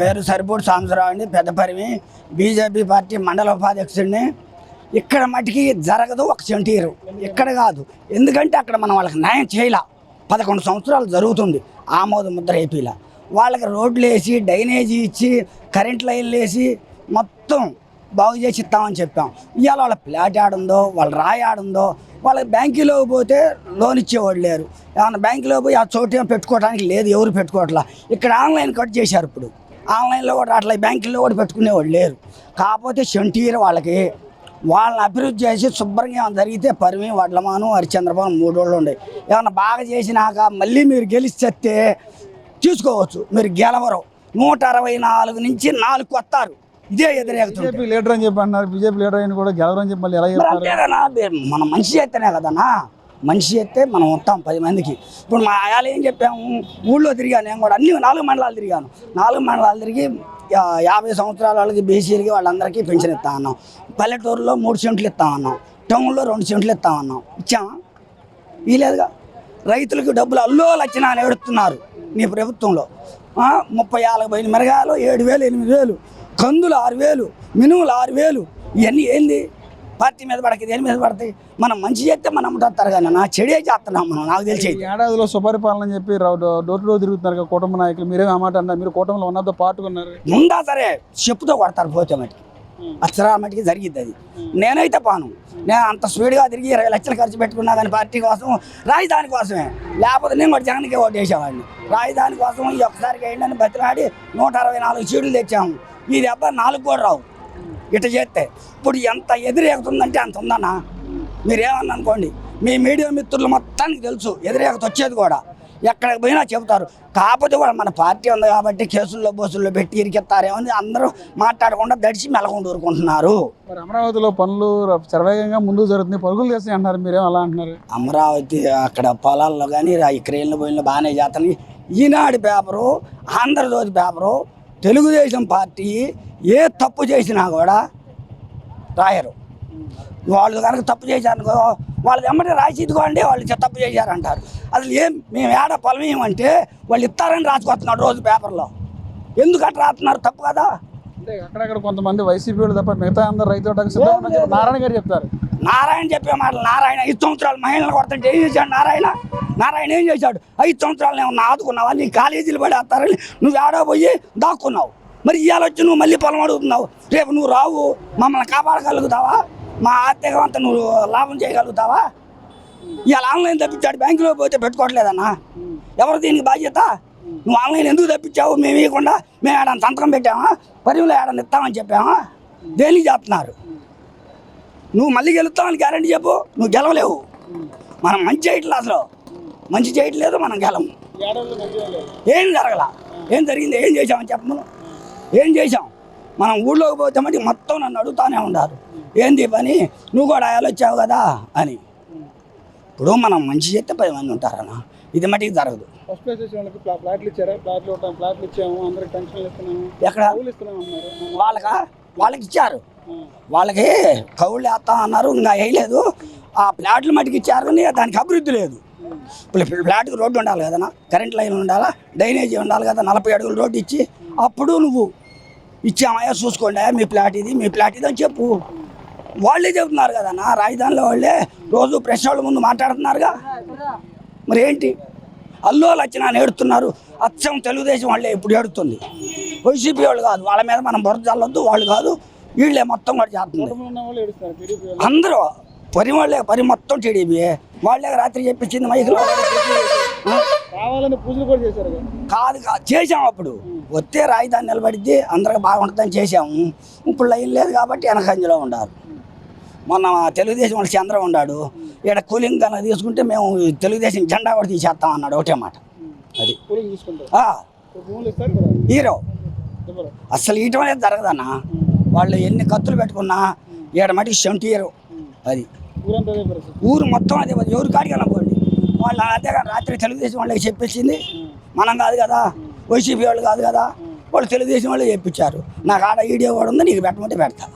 పేరు సరిపూడి సాంబశివరావు అండి, Peddaparimi, BJP party మండల ఉపాధ్యక్షుడిని. ఇక్కడ మట్టికి జరగదు ఒక సెంటీరు, ఇక్కడ కాదు. ఎందుకంటే అక్కడ మనం వాళ్ళకి న్యాయం చేయాల. 11 సంవత్సరాలు జరుగుతుంది ఆమోద ముద్ర ఏపీలో. వాళ్ళకి రోడ్లు వేసి, డ్రైనేజీ ఇచ్చి, కరెంట్ లైన్లు వేసి మొత్తం బాగు చేసి ఇస్తామని చెప్పాం. ఇవాళ వాళ్ళ ప్లాట్ ఆడుందో, వాళ్ళ రాయి ఆడుందో, వాళ్ళకి బ్యాంకులోకి పోతే లోన్ ఇచ్చేవాళ్ళు లేరు. ఏమన్నా బ్యాంకులో పోయి ఆ చోటు పెట్టుకోవడానికి లేదు, ఎవరు పెట్టుకోవట్లా. ఇక్కడ ఆన్లైన్ కట్ చేశారు. ఇప్పుడు ఆన్లైన్లో కూడా అట్లా బ్యాంకుల్లో కూడా పెట్టుకునేవాళ్ళు లేరు. కాకపోతే సెంటీర్ వాళ్ళని అభివృద్ధి చేసి శుభ్రంగా ఏమైనా జరిగితే పరిమి, వడ్లమాను, హరిచంద్రబాబు 3 రోజులు ఉండే. ఏమన్నా బాగా చేసినాక మళ్ళీ మీరు గెలిస్తే తీసుకోవచ్చు. మీరు గెలవరు. 164 నుంచి 4 వస్తారు. ఇదే ఎదురేగుతుంది. బీజేపీ లీడర్ అని చెప్పి అన్నారు. బీజేపీ లీడర్ అయిన కూడా గెలవరని చెప్పి మళ్ళీ ఎలా చెప్తారు? మనం మనిషి చేస్తేనే కదన్నా. మనిషి చేస్తే మనం వస్తాం 10 మందికి. ఇప్పుడు మా ఆయాలు ఏం చెప్పాము, ఊళ్ళో తిరిగాను నేను కూడా, అన్ని 4 మండలాలు తిరిగాను. 4 మండలాలు తిరిగి 50 సంవత్సరాల వాళ్ళకి, బీసీలకి, వాళ్ళందరికీ పెన్షన్ ఇస్తా అన్నాం. పల్లెటూరులో 3 సెంట్లు ఇస్తా అన్నాం. టౌన్లో 2 సెంట్లు ఇస్తా అన్నాం. ఇచ్చామా? ఇలేదుగా. రైతులకు డబ్బులు అల్లోలు వచ్చినా అని ఏడుస్తున్నారు నీ ప్రభుత్వంలో. 30-40 పోయిన మిరగాయలు 7,000, 8,000, కందులు 6,000, మినుములు 6,000. ఇవన్నీ ఏంది? పార్టీ మీద పడక దేని మీద పడతాయి? మనం మంచి చేస్తే మనం అమ్ముతారు కానీ నా చెడే చేస్తున్నాం మనం. నాకు తెలిసి ఏడాదిలో సుపరిపాలన అని చెప్పి డోర్ టు డోర్ తిరుగుతున్నారు కుటుంబ నాయకులు. మీరేం ఆ మాట అన్నారు? మీరు కూటమిలో ఉన్నదో పాటుకున్నారు. ముందా సరే చెప్పుతో కొడతారు పోతే మటుకి, అక్షరా మటుకి జరిగిద్ది అది. నేనైతే పాను. నేను అంత స్పీడ్గా తిరిగి 20 లక్షలు ఖర్చు పెట్టుకున్నా కానీ పార్టీ కోసం, రాజధాని కోసమే. లేకపోతే నేను కూడా జగన్కే ఓటు వేసేవాడిని. రాజధాని కోసం ఈ ఒక్కసారికి వేయండి బతిలాడి 164 సీట్లు తెచ్చాము. ఈ దెబ్బ 4 కూడా రావు ఇట్లా చేస్తే. ఇప్పుడు ఎంత ఎదురేగుతుందంటే అంత ఉందన్నా. మీరేమన్నా అనుకోండి, మీ మీడియా మిత్రులు మొత్తానికి తెలుసు ఎదురేగత వచ్చేది కూడా. ఎక్కడికి పోయినా చెబుతారు. కాకపోతే కూడా మన పార్టీ ఉంది కాబట్టి కేసుల్లో బోసుల్లో పెట్టి ఇరికెత్తారేమని అందరూ మాట్లాడకుండా దడిచి మెలకుండా ఊరుకుంటున్నారు. మరి అమరావతిలో పనులు శరవేగంగా ముందుకు జరుగుతుంది, పరుగులు చేస్తాయి అంటున్నారు. మీరేం అలా అంటున్నారు? అమరావతి అక్కడ పొలాల్లో కానీ ఈ క్రేన్లు పోయిన బాగానే చేస్తాను. Eenadu paper, Andhra Jyothi paper, Telugu Desam party ఏ తప్పు చేసినా కూడా రాయరు. వాళ్ళు కనుక తప్పు చేశారనుకో, వాళ్ళు వెంబడి రాసి ఇదిగోండి వాళ్ళు తప్పు చేశారంటారు. అసలు మేము ఏడ పొలం ఏమంటే వాళ్ళు ఇస్తారని రాసుకొస్తున్నాడు రోజు పేపర్లో. ఎందుకు అట్లా రాస్తున్నారు? తప్పు కదా. అంటే అక్కడక్కడ కొంతమంది వైసీపీ వాళ్ళు తప్ప మిగతా అందరూ రైతు నారాయణ గారు చెప్తారు. నారాయణ చెప్పే మాటలు. నారాయణ 5 సంవత్సరాలు మహిళలు కొడుతుంటే ఏం చేశాడు నారాయణ ఏం చేశాడు? 5 సంవత్సరాలు ఏమన్నా ఆదుకున్నావా? నీ కాలేజీలు పడేస్తారని నువ్వు ఏడో పోయి దాక్కున్నావు. మరి ఇవాళ వచ్చి నువ్వు మళ్ళీ పొలం అడుగుతున్నావు. రేపు నువ్వు రావు, మమ్మల్ని కాపాడగలుగుతావా? మా ఆర్థికం అంతా నువ్వు లాభం చేయగలుగుతావా? ఇవాళ ఆన్లైన్ తప్పించాడు, బ్యాంకులో పోతే పెట్టుకోవట్లేదన్నా. ఎవరు దీనికి బాధ్యత? నువ్వు ఆన్లైన్ ఎందుకు తప్పించావు? మేము ఇవ్వకుండా మేము ఏడాది సంతకం పెట్టామా? పరిమిలో ఏడాది ఇస్తామని చెప్పామా? దేనికి చేస్తున్నారు? నువ్వు మళ్ళీ గెలుస్తామని గ్యారంటీ చెప్పు. నువ్వు గెలవలేవు. మనం మంచి చేయట్లేదు, అసలు మంచి చేయట్లేదు. మనం గెలము. ఏం జరగల. ఏం జరిగింది? ఏం చేసామని చెప్పను. ఏం చేసాం? మనం ఊళ్ళోకి పోతే మళ్ళీ మొత్తం నన్ను అడుగుతానే ఉన్నారు, ఏంది పని, నువ్వు కూడా వచ్చావు కదా అని. ఇప్పుడు మనం మంచి చేస్తే 10 మంది ఉంటారన్న. ఇది మటుకు జరగదు. ఎక్కడ వాళ్ళకి ఇచ్చారు. వాళ్ళకి కౌళ్ళు వేస్తాం అన్నారు, ఇంకా వేయలేదు. ఆ ప్లాట్లు మటుకు ఇచ్చారు కానీ దానికి అభివృద్ధి లేదు. ఇప్పుడు ఫ్లాట్కి రోడ్డు ఉండాలి కదన్నా, కరెంట్ లైన్ ఉండాలా, డ్రైనేజీ ఉండాలి కదా. 40 అడుగులు రోడ్డు ఇచ్చి అప్పుడు నువ్వు ఇచ్చామయ్యా చూసుకోండి మీ ప్లాట్ ఇది, మీ ప్లాట్ ఇది అని చెప్పు. వాళ్ళే చెబుతున్నారు కదన్నా, రాజధానిలో వాళ్ళే రోజు ప్రెస్ వాళ్ళ ముందు మాట్లాడుతున్నారుగా. మరి ఏంటి? అల్లోలు వచ్చినా ఏడుతున్నారు. అచ్చం తెలుగుదేశం వాళ్ళే ఇప్పుడు ఏడుతుంది. వైసీపీ వాళ్ళు కాదు. వాళ్ళ మీద మనం బురద చల్లొద్దు. వాళ్ళు కాదు, వీళ్ళే మొత్తం కూడా చేస్తుంది. అందరూ పరి మొత్తం టీడీపీ వాళ్ళే రాత్రి చెప్పించింది మైకులో. కాదు చేసాం. అప్పుడు వస్తే రాజధాని నిలబడిద్ది, అందరికి బాగుంటుందని చేసాము. ఇప్పుడు లైన్ లేదు కాబట్టి వెనకంజలో ఉండారు. మొన్న తెలుగుదేశం వాళ్ళు చంద్ర ఉన్నాడు, ఇక్కడ కూలింగ్ కనుక తీసుకుంటే మేము తెలుగుదేశం జెండా కూడా తీసేస్తాం అన్నాడు. ఒకటే మాట. అది హీరో. అసలు ఇయటం అనేది జరగదన్నా. వాళ్ళు ఎన్ని కత్తులు పెట్టుకున్నా ఈడ మటుకు సెంటీయరు. అది ఊరు మొత్తం అదే. ఎవరు కాడికి అనుకోండి వాళ్ళు అదే. రాత్రి తెలుగుదేశం వాళ్ళకి చెప్పించింది, మనం కాదు కదా, వైసీపీ వాళ్ళు కాదు కదా, వాళ్ళు తెలుగుదేశం వాళ్ళే చెప్పించారు. నాకు ఆడ వీడియో కూడా ఉంది, నీకు పెట్టమంటే పెడతా.